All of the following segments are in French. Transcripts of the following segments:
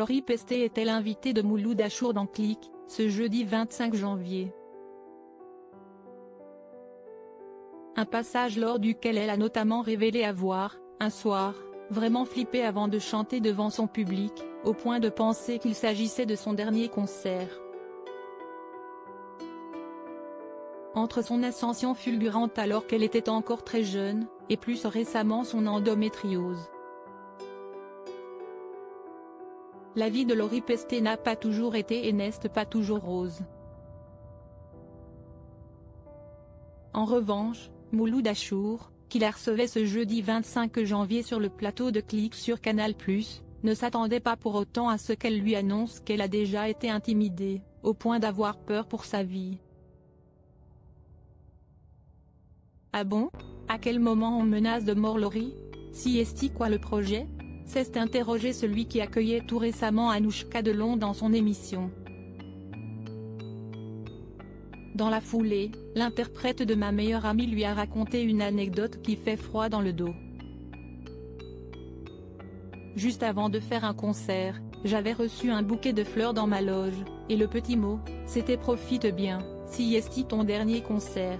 Laurie Pestet était l'invitée de Mouloud Achour dans Click, ce jeudi 25 janvier. Un passage lors duquel elle a notamment révélé avoir, un soir, vraiment flippé avant de chanter devant son public, au point de penser qu'il s'agissait de son dernier concert. Entre son ascension fulgurante alors qu'elle était encore très jeune, et plus récemment son endométriose. La vie de Laurie Pestet n'a pas toujours été et n'est pas toujours rose. En revanche, Mouloud Achour, qui la recevait ce jeudi 25 janvier sur le plateau de Click sur Canal+, ne s'attendait pas pour autant à ce qu'elle lui annonce qu'elle a déjà été intimidée, au point d'avoir peur pour sa vie. Ah bon? À quel moment on menace de mort Laurie? Si est-il quoi le projet? S'est interrogé celui qui accueillait tout récemment Anouchka Delon dans son émission. Dans la foulée, l'interprète de Ma meilleure amie lui a raconté une anecdote qui fait froid dans le dos. Juste avant de faire un concert, j'avais reçu un bouquet de fleurs dans ma loge, et le petit mot, c'était profite bien, si est-il ton dernier concert.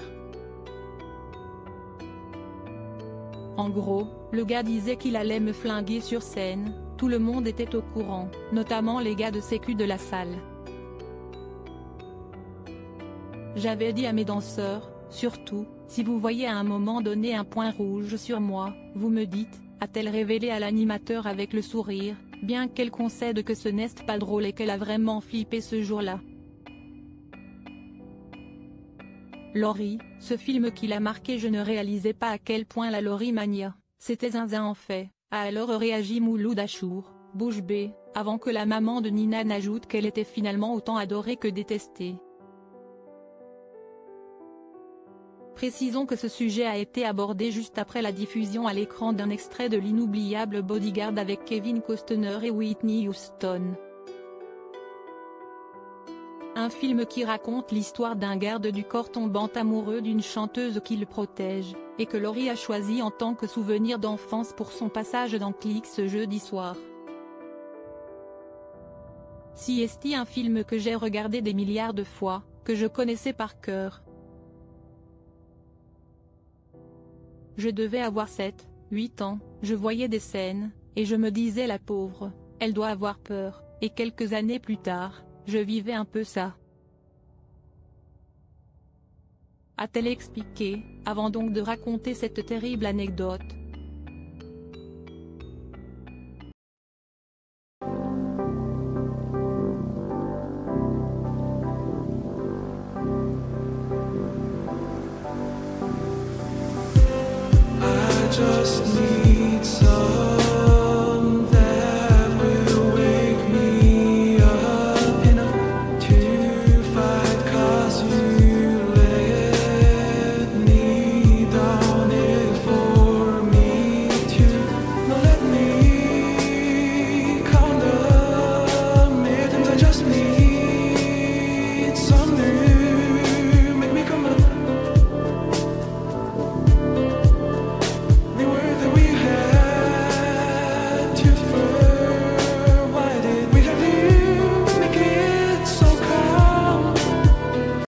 En gros, le gars disait qu'il allait me flinguer sur scène, tout le monde était au courant, notamment les gars de sécu de la salle. J'avais dit à mes danseurs, surtout, si vous voyez à un moment donné un point rouge sur moi, vous me dites, a-t-elle révélé à l'animateur avec le sourire, bien qu'elle concède que ce n'est pas drôle et qu'elle a vraiment flippé ce jour-là. Laurie, ce film qui l'a marqué. Je ne réalisais pas à quel point la Laurie mania, c'était zinzin en fait, a alors réagi Mouloud Achour, bouche bée, avant que la maman de Nina n'ajoute qu'elle était finalement autant adorée que détestée. Précisons que ce sujet a été abordé juste après la diffusion à l'écran d'un extrait de l'inoubliable Bodyguard avec Kevin Costner et Whitney Houston. Un film qui raconte l'histoire d'un garde du corps tombant amoureux d'une chanteuse qui le protège, et que Laurie a choisi en tant que souvenir d'enfance pour son passage dans Click ce jeudi soir. Si est-il un film que j'ai regardé des milliards de fois, que je connaissais par cœur. Je devais avoir 7, 8 ans, je voyais des scènes, et je me disais la pauvre, elle doit avoir peur, et quelques années plus tard, je vivais un peu ça. A-t-elle expliqué, avant donc de raconter cette terrible anecdote. Just need